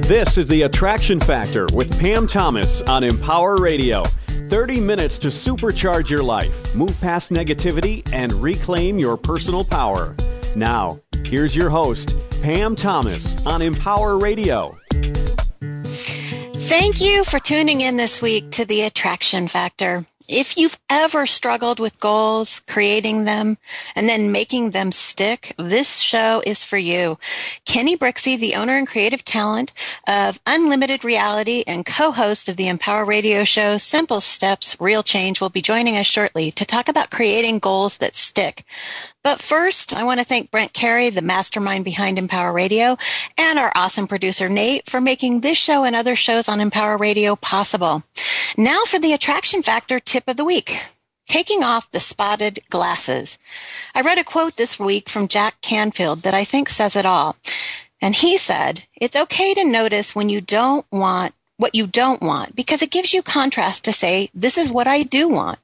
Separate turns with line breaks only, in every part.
This is The Attraction Factor with Pam Thomas on Empower Radio. 30 minutes to supercharge your life, move past negativity, and reclaim your personal power. Now, here's your host, Pam Thomas on Empower Radio.
Thank you for tuning in this week to The Attraction Factor. If you've ever struggled with goals, creating them, and then making them stick, this show is for you. Kenny Brixey, the owner and creative talent of Unlimited Reality and co-host of the Empower Radio show, Simple Steps, Real Change, will be joining us shortly to talk about creating goals that stick. But first, I want to thank Brent Carey, the mastermind behind Empower Radio, and our awesome producer, Nate, for making this show and other shows on Empower Radio possible. Now for the Attraction Factor tip of the week, taking off the spotted glasses. I read a quote this week from Jack Canfield that I think says it all. And he said, "It's okay to notice when you don't want what you don't want, because it gives you contrast to say, this is what I do want.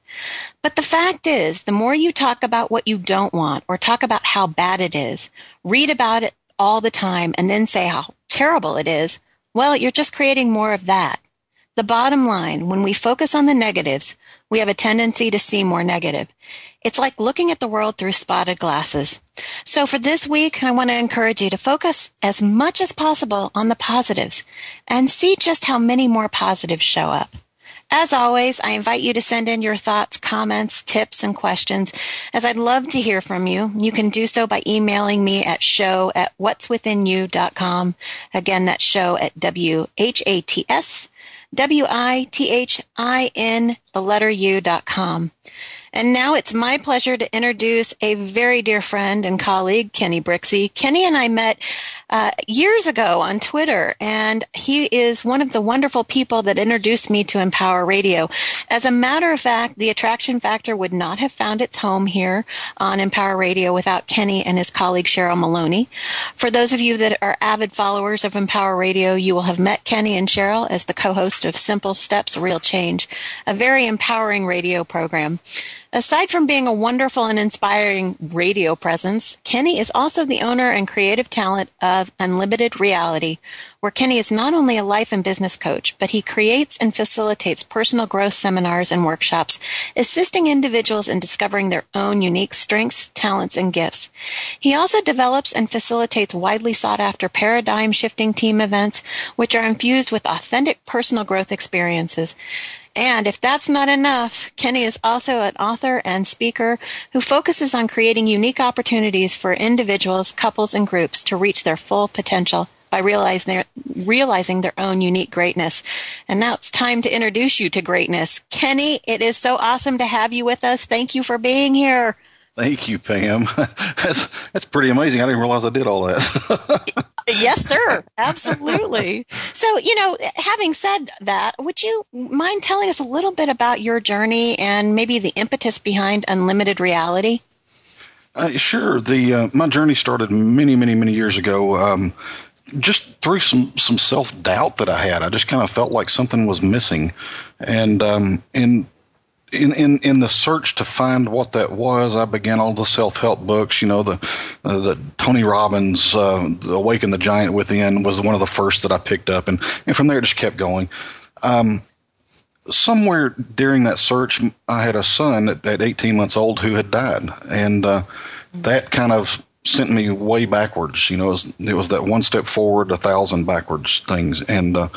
But the fact is, the more you talk about what you don't want or talk about how bad it is, read about it all the time and then say how terrible it is, well, you're just creating more of that. The bottom line, when we focus on the negatives, we have a tendency to see more negative. It's like looking at the world through spotted glasses. So for this week, I want to encourage you to focus as much as possible on the positives and see just how many more positives show up. As always, I invite you to send in your thoughts, comments, tips, and questions, as I'd love to hear from you. You can do so by emailing me at show@whatswithinyou.com. Again, that's show at WHATSWITHIN, And now it's my pleasure to introduce a very dear friend and colleague, Kenny Brixey. Kenny and I met years ago on Twitter, and he is one of the wonderful people that introduced me to Empower Radio. As a matter of fact, the Attraction Factor would not have found its home here on Empower Radio without Kenny and his colleague Cheryl Maloney. For those of you that are avid followers of Empower Radio, you will have met Kenny and Cheryl as the co-host of Simple Steps, Real Change, a very empowering radio program. Aside from being a wonderful and inspiring radio presence, Kenny is also the owner and creative talent of Unlimited Reality, where Kenny is not only a life and business coach, but he creates and facilitates personal growth seminars and workshops, assisting individuals in discovering their own unique strengths, talents, and gifts. He also develops and facilitates widely sought-after paradigm-shifting team events, which are infused with authentic personal growth experiences. And if that's not enough, Kenny is also an author and speaker who focuses on creating unique opportunities for individuals, couples, and groups to reach their full potential by realizing their own unique greatness. And now it's time to introduce you to greatness. Kenny, it is so awesome to have you with us. Thank you for being here.
Thank you, Pam. That's pretty amazing. I didn't realize I did all that.
Yes, sir. Absolutely. So, having said that, would you mind telling us a little bit about your journey and maybe the impetus behind Unlimited Reality?
Sure. My journey started many, many, many years ago. Just through some self-doubt that I had. I just kind of felt like something was missing. And in the search to find what that was, I began all the self-help books. The Tony Robbins, Awaken the Giant Within was one of the first that I picked up, and from there it just kept going. Somewhere during that search, I had a son at 18 months old who had died, and that kind of sent me way backwards. It was that one step forward, 1,000 backwards things, and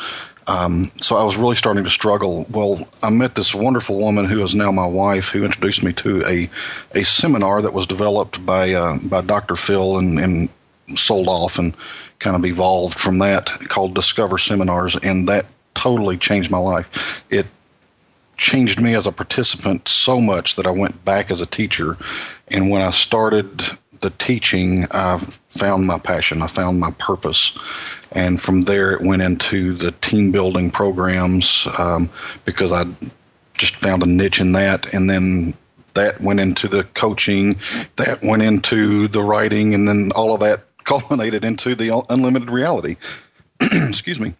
so I was really starting to struggle. Well, I met this wonderful woman who is now my wife, who introduced me to a seminar that was developed by Dr. Phil and sold off and kind of evolved from that, called Discover Seminars, and that totally changed my life. It changed me as a participant so much that I went back as a teacher, and when I started the teaching, I found my passion. I found my purpose. And from there, it went into the team building programs because I just found a niche in that. And then that went into the coaching. That went into the writing. And then all of that culminated into the Unlimited Reality. Excuse me.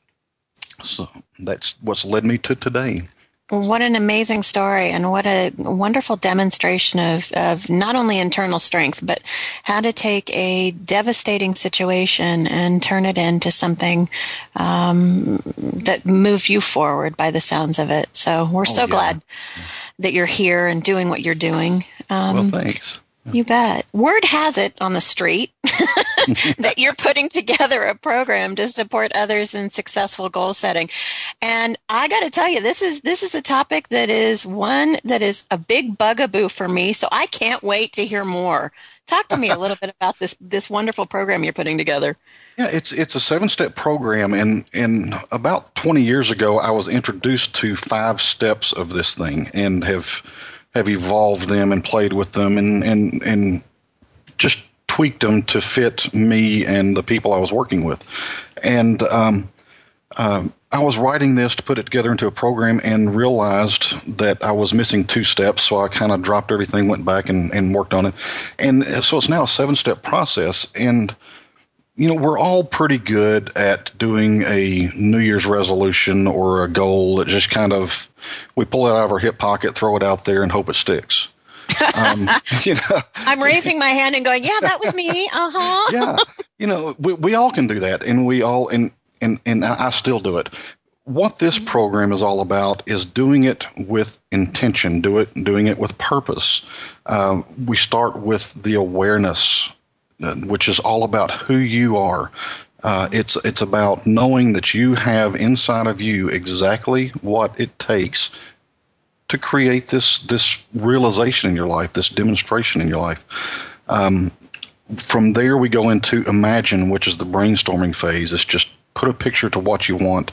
So that's what's led me to today.
What an amazing story, and what a wonderful demonstration of not only internal strength, but how to take a devastating situation and turn it into something that moves you forward by the sounds of it. So we're so glad that you're here and doing what you're doing.
Well, thanks.
You bet. Word has it on the street that you're putting together a program to support others in successful goal setting. And I got to tell you, this is a topic that is one that is a big bugaboo for me. So I can't wait to hear more. Talk to me a little bit about this wonderful program you're putting together.
Yeah, it's a 7-step program, and about 20 years ago, I was introduced to 5 steps of this thing, and have evolved them and played with them and just tweaked them to fit me and the people I was working with. And I was writing this to put it together into a program and realized that I was missing 2 steps, so I kind of dropped everything, went back and worked on it. And so it's now a 7-step process, and we're all pretty good at doing a New Year's resolution or a goal that just kind of, we pull it out of our hip pocket, throw it out there, and hope it sticks.
I'm raising my hand and going, yeah, that was me. Uh-huh.
Yeah. We all can do that, and we all, and I still do it. What this program is all about is doing it with intention, doing it with purpose. We start with the awareness, which is all about who you are. It's about knowing that you have inside of you exactly what it takes to create this realization in your life, this demonstration in your life. From there, we go into imagine, which is the brainstorming phase. It's just put a picture to what you want.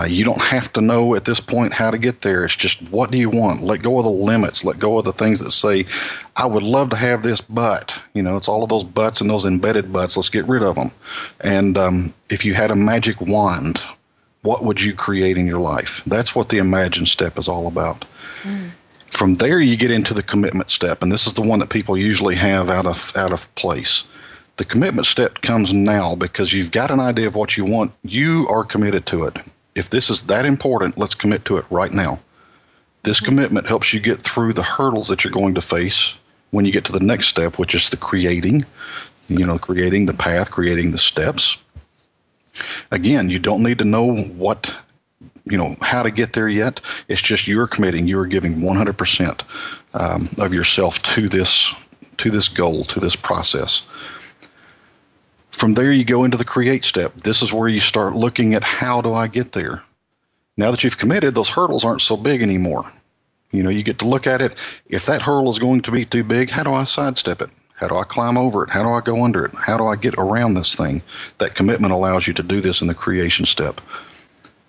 You don't have to know at this point how to get there. It's just, what do you want? Let go of the limits. Let go of the things that say, I would love to have this, but, it's all of those buts and those embedded buts. Let's get rid of them. And if you had a magic wand, what would you create in your life? That's what the imagine step is all about. From there, you get into the commitment step, and this is the one that people usually have out of place. The commitment step comes now because you've got an idea of what you want. You are committed to it. If this is that important, let's commit to it right now. This commitment helps you get through the hurdles that you're going to face when you get to the next step, which is the creating the path, creating the steps. Again, you don't need to know how to get there yet. It's just you're committing. You're giving 100% of yourself to this goal, to this process. From there, you go into the create step. This is where you start looking at, how do I get there? Now that you've committed, those hurdles aren't so big anymore. You get to look at it. If that hurdle is going to be too big, how do I sidestep it? How do I climb over it? How do I go under it? How do I get around this thing? That commitment allows you to do this in the creation step.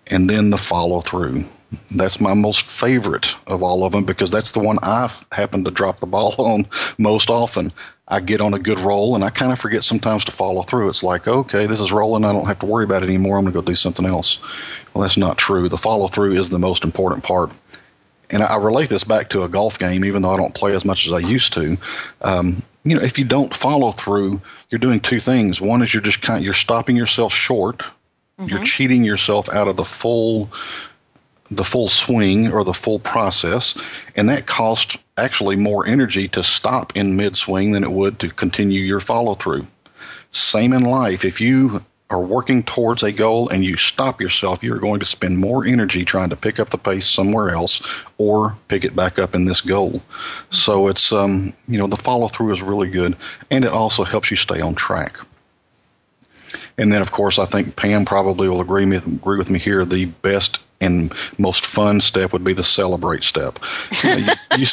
And then the follow through. That's my most favorite of all of them, because that's the one I happen to drop the ball on most often. I get on a good roll, and I kind of forget sometimes to follow through. It's like, okay, this is rolling. I don't have to worry about it anymore. I'm going to go do something else. Well, that's not true. The follow through is the most important part. And I relate this back to a golf game, even though I don't play as much as I used to. If you don't follow through, you're doing 2 things. One is you're stopping yourself short. You're cheating yourself out of the full swing or the full process, and that costs actually more energy to stop in mid-swing than it would to continue your follow-through. Same in life. If you are working towards a goal and you stop yourself, you're going to spend more energy trying to pick up the pace somewhere else or pick it back up in this goal. So it's, the follow-through is really good, and it also helps you stay on track. And then, of course, I think Pam probably will agree with me here. The best and most fun step would be the celebrate step. You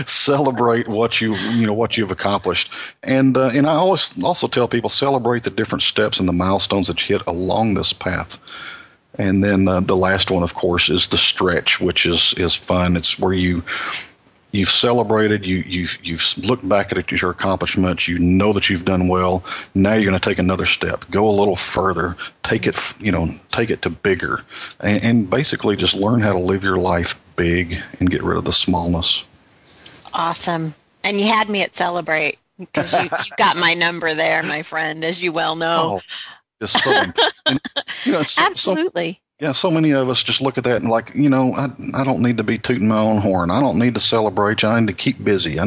celebrate what you've accomplished, and I always also tell people, celebrate the different steps and the milestones that you hit along this path. And then the last one, of course, is the stretch, which is fun. It's where you've celebrated, you've looked back at your accomplishments, you know that you've done well. Now you're going to take another step, go a little further, take it to bigger, and basically just learn how to live your life big and get rid of the smallness.
Awesome. And you had me at celebrate, because you got my number there, my friend, as you well know.
Oh, it's so,
Absolutely.
Yeah, so many of us just look at that and like, I don't need to be tooting my own horn. I don't need to celebrate. I need to keep busy.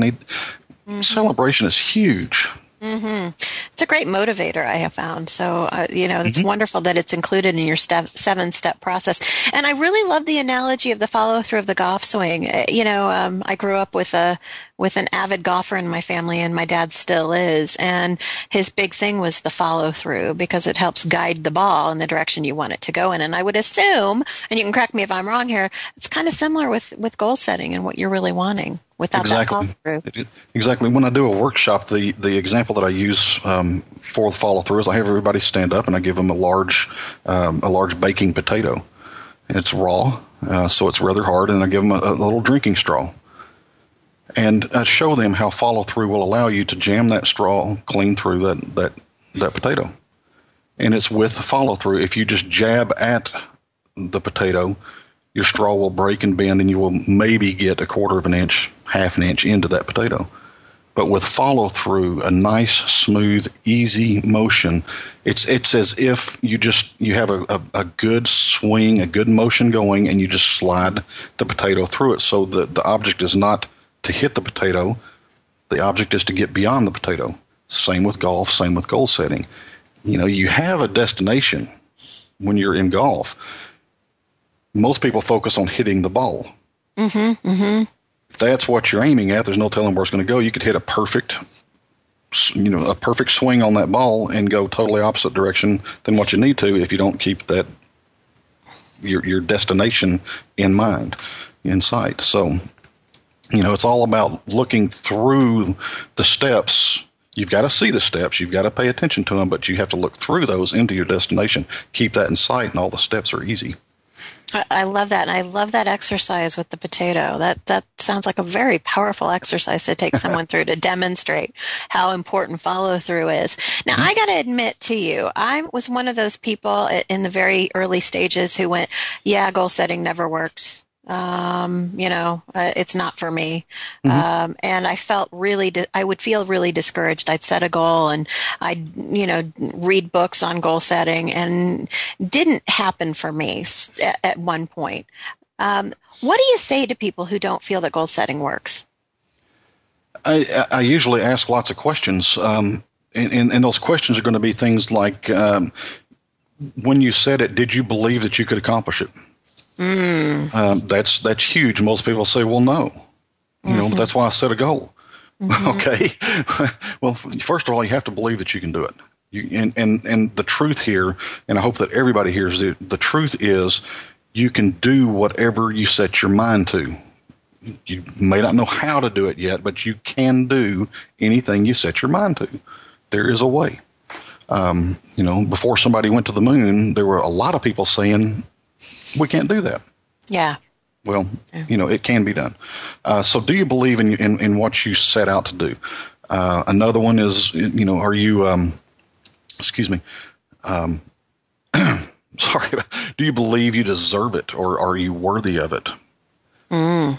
Celebration is huge.
Mm-hmm. It's a great motivator, I have found. So, it's wonderful that it's included in your 7-step process. And I really love the analogy of the follow through of the golf swing. I grew up with an avid golfer in my family, and my dad still is. And his big thing was the follow through, because it helps guide the ball in the direction you want it to go in. And I would assume, and you can correct me if I'm wrong here, it's kind of similar with goal setting and what you're really wanting. Without that follow through.
Exactly. When I do a workshop, the example that I use for the follow through is I have everybody stand up and I give them a large baking potato. And it's raw, so it's rather hard, and I give them a little drinking straw. And I show them how follow through will allow you to jam that straw clean through that potato. And it's with follow through. If you just jab at the potato, your straw will break and bend, and you will maybe get a quarter of an inch, half an inch into that potato. But with follow through, a nice, smooth, easy motion, it's as if you have a good swing, a good motion going, and you just slide the potato through it. So the object is not to hit the potato, the object is to get beyond the potato. Same with golf, same with goal setting. You have a destination when you're in golf. Most people focus on hitting the ball.
Mm-hmm, mm-hmm.
If that's what you're aiming at, there's no telling where it's going to go. You could hit a perfect swing on that ball and go totally opposite direction than what you need to if you don't keep that your destination in mind, in sight. So, it's all about looking through the steps. You've got to see the steps. You've got to pay attention to them, but you have to look through those into your destination. Keep that in sight, and all the steps are easy.
I love that. And I love that exercise with the potato. That sounds like a very powerful exercise to take someone through to demonstrate how important follow through is. Now, I got to admit to you, I was one of those people in the very early stages who went, goal setting never works. It's not for me. And I felt I would feel really discouraged. I'd set a goal and I'd, read books on goal setting, and didn't happen for me at one point. What do you say to people who don't feel that goal setting works?
I usually ask lots of questions. And those questions are going to be things like, when you set it, did you believe that you could accomplish it? That's huge. Most people say, well, no. That's why I set a goal. Okay. Well, first of all, you have to believe that you can do it. And the truth here, and I hope that everybody hears the truth is you can do whatever you set your mind to. You may not know how to do it yet, but you can do anything you set your mind to. There is a way. Before somebody went to the moon, there were a lot of people saying, we can't do that.
Yeah.
Well, it can be done. So do you believe in what you set out to do? Another one is, are you, sorry, do you believe you deserve it, or are you worthy of it? And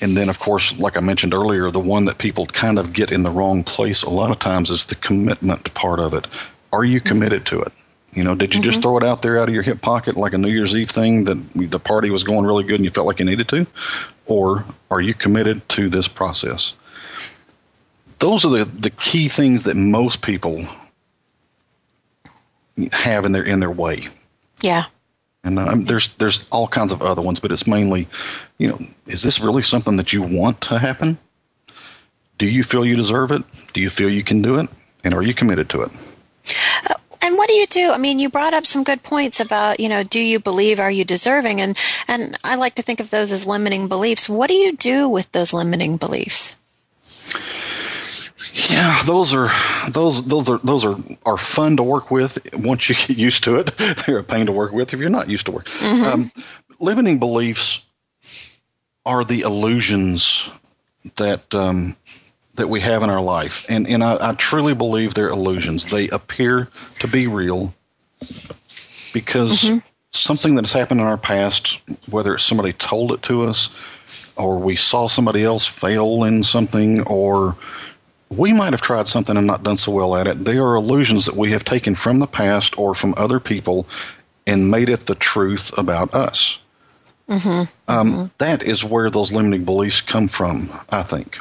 then, of course, like I mentioned earlier, the one that people kind of get in the wrong place a lot of times is the commitment part of it. Are you committed to it? Did you just throw it out there out of your hip pocket like a New Year's Eve thing that the party was going really good and you felt like you needed to? Or are you committed to this process? Those are the key things that most people have in their way.
Yeah.
And there's all kinds of other ones, but it's mainly, is this really something that you want to happen? Do you feel you deserve it? Do you feel you can do it? And are you committed to it?
And what do you do? I mean, you brought up some good points about, do you believe, are you deserving? And I like to think of those as limiting beliefs. What do you do with those limiting beliefs?
Yeah, those are fun to work with once you get used to it. They're a pain to work with if you're not used to it. Limiting beliefs are the illusions that we have in our life, and I truly believe they're illusions. They appear to be real because something that has happened in our past, whether it's somebody told it to us, or we saw somebody else fail in something, or we might have tried something and not done so well at it. They are illusions that we have taken from the past or from other people, and made it the truth about us. That is where those limiting beliefs come from, I think.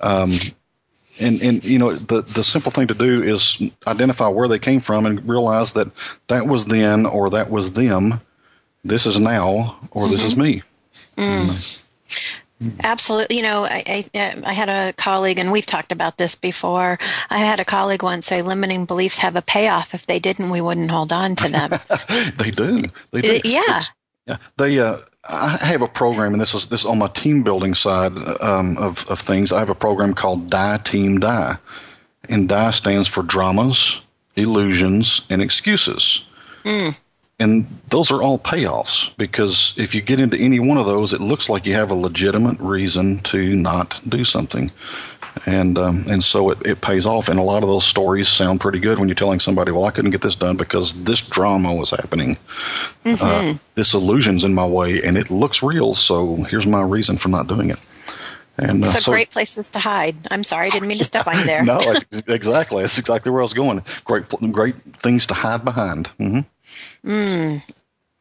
And you know, the simple thing to do is identify where they came from and realize that that was then, or that was them. This is now, or this is me.
Absolutely. You know, I had a colleague, and we've talked about this before. I had a colleague once say limiting beliefs have a payoff. If they didn't, we wouldn't hold on to them.
They do. They do.
Yeah.
I have a program, and this is on my team building side of things. I have a program called Die Team Die, and Die stands for dramas, illusions, and excuses. And those are all payoffs, because if you get into any one of those, it looks like you have a legitimate reason to not do something. And so it pays off. And a lot of those stories sound pretty good when you're telling somebody, well, I couldn't get this done because this drama was happening. This illusion's in my way, and it looks real, so here's my reason for not doing it. And
so great places to hide. I'm sorry, I didn't mean to step on you there.
No, exactly. That's exactly where I was going. Great things to hide behind.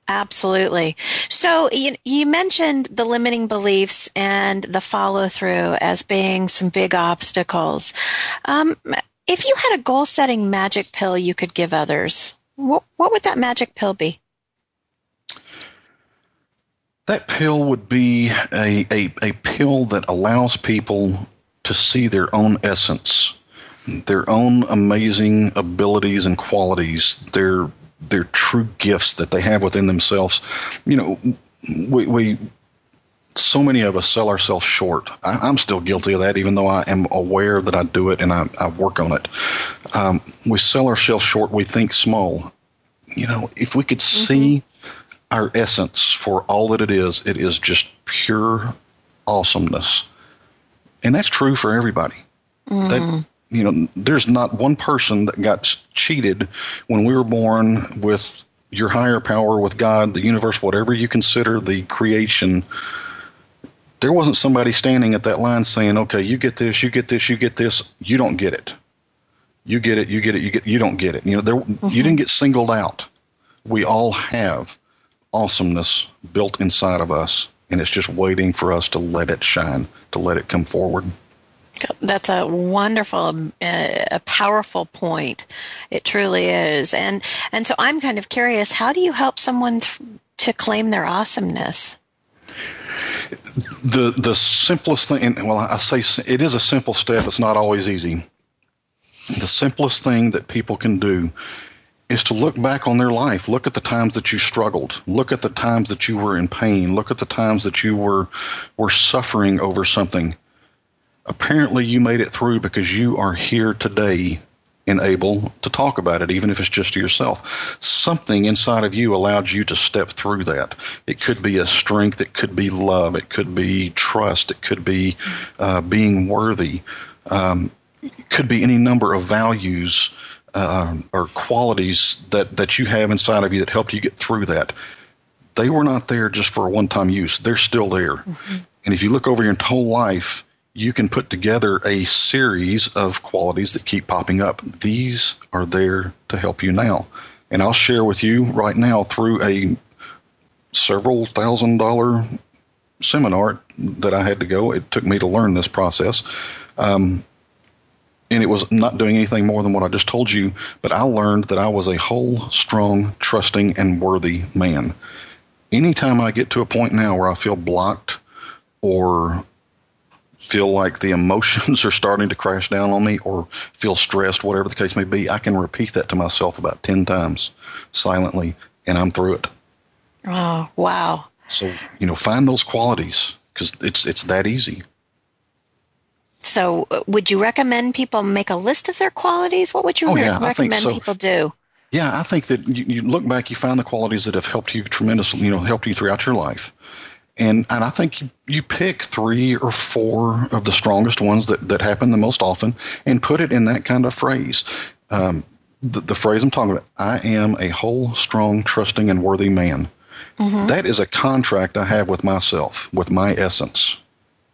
Absolutely. So you mentioned the limiting beliefs and the follow-through as being some big obstacles. If you had a goal-setting magic pill you could give others, what would that magic pill be?
That pill would be a pill that allows people to see their own essence, their own amazing abilities and qualities, their true gifts that they have within themselves. You know, we so many of us sell ourselves short. I'm still guilty of that, even though I am aware that I do it and I work on it. We sell ourselves short. We think small. You know, if we could see our essence for all that it is just pure awesomeness. And that's true for everybody. That, you know, there's not one person that got cheated when we were born with your higher power, with God, the universe, whatever you consider the creation. There wasn't somebody standing at that line saying, okay, you get this, you get this, you get this. You don't get it. You get it, you get it, you don't get it. You know, you didn't get singled out. We all have awesomeness built inside of us, and it's just waiting for us to let it shine, to let it come forward.
That's a wonderful, a powerful point. It truly is. And so I'm kind of curious, how do you help someone to claim their awesomeness?
The simplest thing, and well, I say it is a simple step. It's not always easy. The simplest thing that people can do is to look back on their life. Look at the times that you struggled. Look at the times that you were in pain. Look at the times that you were suffering over something. Apparently you made it through because you are here today and able to talk about it, even if it's just to yourself. Something inside of you allowed you to step through that. It could be a strength. It could be love. It could be trust. It could be being worthy. It could be any number of values or qualities that you have inside of you that helped you get through that. They were not there just for a one-time use. They're still there. And if you look over your whole life, you can put together a series of qualities that keep popping up. These are there to help you now. And I'll share with you right now through a several $1,000 seminar that I had to go. It took me to learn this process. And it was not doing anything more than what I just told you, but I learned that I was a whole, strong, trusting, and worthy man. Anytime I get to a point now where I feel blocked or feel like the emotions are starting to crash down on me or feel stressed, whatever the case may be, I can repeat that to myself about 10 times silently, and I'm through it.
Oh, wow.
So, you know, find those qualities because it's that easy.
So would you recommend people make a list of their qualities? What would you recommend people do?
Yeah, I think that you look back, you find the qualities that have helped you tremendously, helped you throughout your life. And I think you pick 3 or 4 of the strongest ones that happen the most often and put it in that kind of phrase. The phrase I'm talking about, I am a whole, strong, trusting, and worthy man. That is a contract I have with myself, with my essence.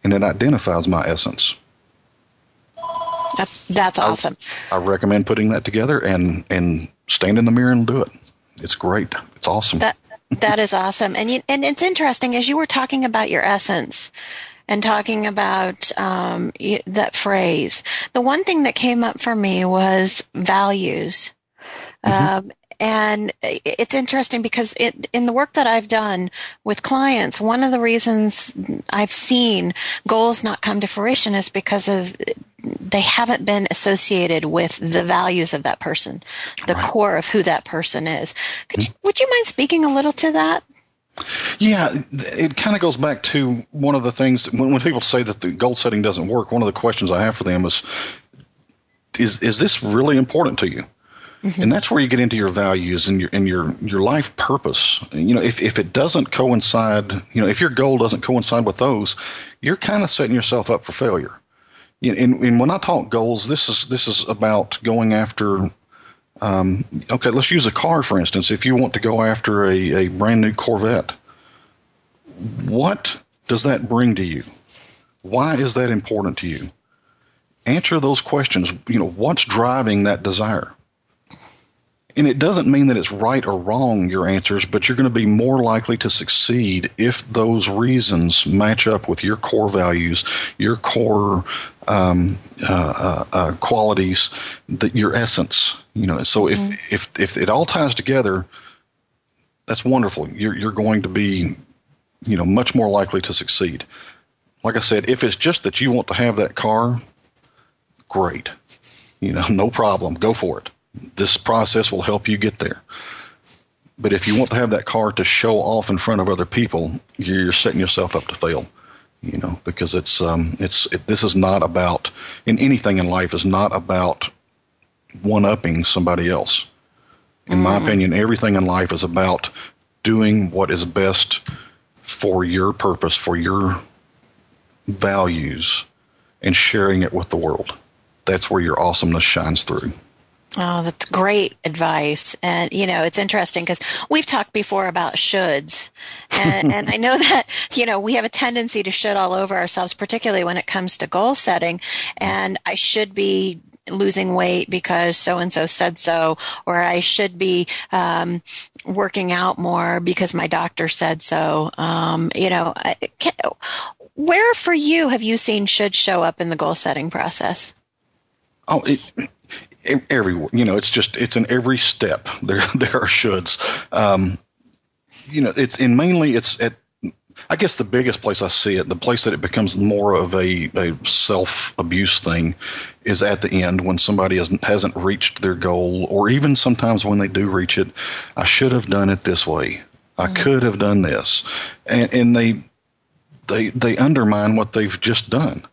And it identifies my essence.
That's awesome.
I recommend putting that together and stand in the mirror and do it. It's great. It's awesome.
That is awesome. And it's interesting, as you were talking about your essence and talking about that phrase, the one thing that came up for me was values. And it's interesting because in the work that I've done with clients, one of the reasons I've seen goals not come to fruition is because of they haven't been associated with the values of that person, the core of who that person is. Would you mind speaking a little to that?
Yeah, it kind of goes back to one of the things when people say that the goal setting doesn't work. One of the questions I have for them is this really important to you? And that's where you get into your values and your life purpose. If it doesn't coincide, if your goal doesn't coincide with those, you're kind of setting yourself up for failure. And when I talk goals, this is about going after. Okay, let's use a car for instance. If you want to go after a brand new Corvette, what does that bring to you? Why is that important to you? Answer those questions. What's driving that desire? And it doesn't mean that it's right or wrong, your answers, but you're going to be more likely to succeed if those reasons match up with your core values, your core qualities, your essence. So if it all ties together, that's wonderful. You're going to be, much more likely to succeed. Like I said, if it's just that you want to have that car, great. No problem. Go for it. This process will help you get there. But if you want to have that car to show off in front of other people, you're setting yourself up to fail. Because this is not about, in anything in life, is not about one-upping somebody else. In my opinion, everything in life is about doing what is best for your purpose, for your values, and sharing it with the world. That's where your awesomeness shines through.
Oh, that's great advice. And, it's interesting because we've talked before about shoulds. And I know that, we have a tendency to should all over ourselves, particularly when it comes to goal setting. And I should be losing weight because so-and-so said so, or I should be working out more because my doctor said so. Where for you have you seen should show up in the goal setting process?
Oh, everywhere. It's in every step. There are shoulds. It's at, I guess the biggest place I see it, the place that it becomes more of a self-abuse thing, is at the end when somebody hasn't reached their goal, or even sometimes when they do reach it. I should have done it this way. I could have done this, and they undermine what they've just done.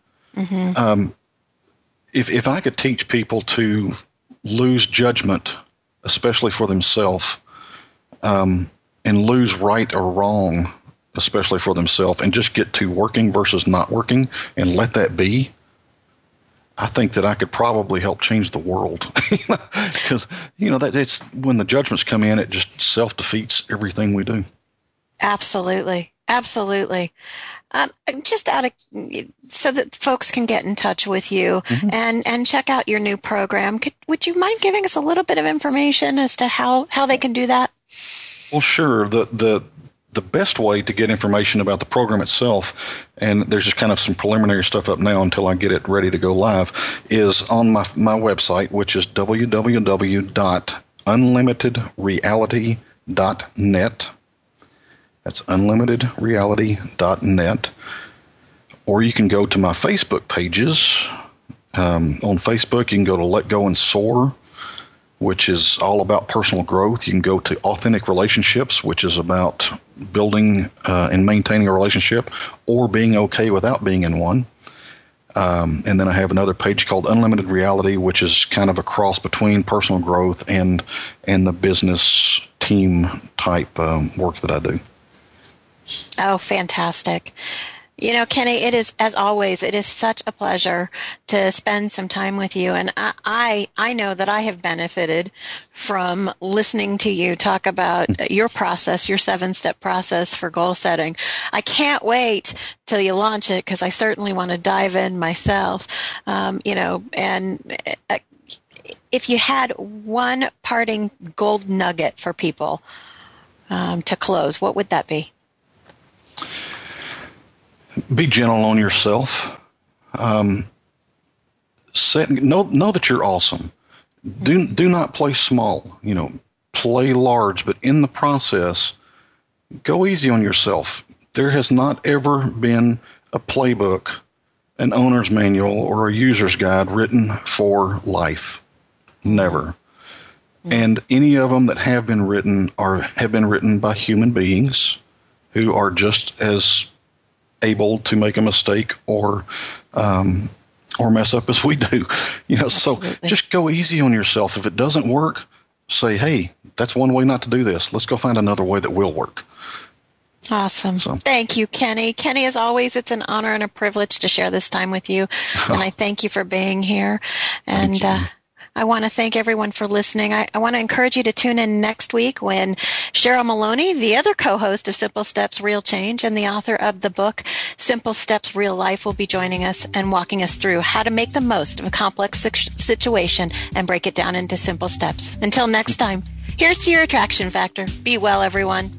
If I could teach people to lose judgment, especially for themselves, and lose right or wrong, especially for themselves, and just get to working versus not working and let that be, I think that I could probably help change the world. Because, that it's when the judgments come in, it just self-defeats everything we do.
Absolutely. Absolutely. Just so that folks can get in touch with you and check out your new program. Would you mind giving us a little bit of information as to how they can do that?
Well, sure. The best way to get information about the program itself, and there's just kind of some preliminary stuff up now until I get it ready to go live, is on my website, which is www.unlimitedreality.net. That's unlimitedreality.net. Or you can go to my Facebook pages. On Facebook, you can go to Let Go and Soar, which is all about personal growth. You can go to Authentic Relationships, which is about building and maintaining a relationship or being okay without being in one. And then I have another page called Unlimited Reality, which is kind of a cross between personal growth and the business team type work that I do.
Oh, fantastic. Kenny, it is, as always, it is such a pleasure to spend some time with you. And I know that I have benefited from listening to you talk about your process, your 7-step process for goal setting. I can't wait till you launch it because I certainly want to dive in myself, and if you had one parting gold nugget for people to close, what would that be?
Be gentle on yourself. Know that you're awesome. Do not play small. Play large, but in the process, go easy on yourself. There has not ever been a playbook, an owner's manual, or a user's guide written for life. Never. And any of them that have been written have been written by human beings who are just as able to make a mistake or mess up as we do. So just go easy on yourself. If it doesn't work, say, hey, that's one way not to do this. Let's go find another way that will work.
Awesome.
So.
Thank you, Kenny. Kenny, as always, it's an honor and a privilege to share this time with you. And I thank you for being here. And I want to thank everyone for listening. I want to encourage you to tune in next week when Cheryl Maloney, the other co-host of Simple Steps, Real Change, and the author of the book, Simple Steps, Real Life, will be joining us and walking us through how to make the most of a complex situation and break it down into simple steps. Until next time, here's to your attraction factor. Be well, everyone.